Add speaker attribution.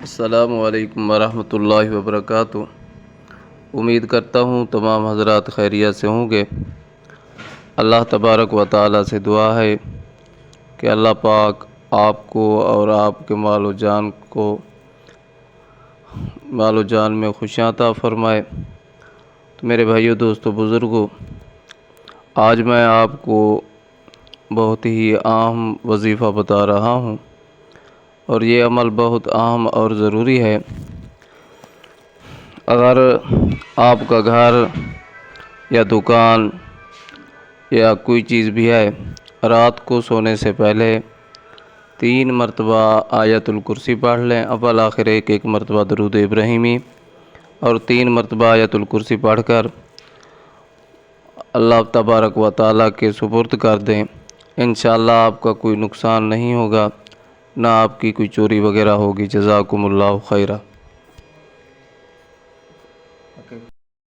Speaker 1: السلام علیکم ورحمۃ اللہ وبرکاتہ۔ امید کرتا ہوں تمام حضرات خیریت سے ہوں گے۔ اللہ تبارک و تعالیٰ سے دعا ہے کہ اللہ پاک آپ کو اور آپ کے مال و جان میں خوشیاں عطا فرمائے۔ تو میرے بھائیوں، دوستو، بزرگوں، آج میں آپ کو بہت ہی اہم وظیفہ بتا رہا ہوں، اور یہ عمل بہت اہم اور ضروری ہے۔ اگر آپ کا گھر یا دکان یا کوئی چیز بھی ہے، رات کو سونے سے پہلے 3 مرتبہ آیت الکرسی پڑھ لیں، اول آخر ایک مرتبہ درود ابراہیمی، اور 3 مرتبہ آیت الکرسی پڑھ کر اللہ تبارک و تعالیٰ کے سپرد کر دیں۔ انشاءاللہ آپ کا کوئی نقصان نہیں ہوگا، نہ آپ کی کوئی چوری وغیرہ ہوگی۔ جزاکم اللہ خیرہ۔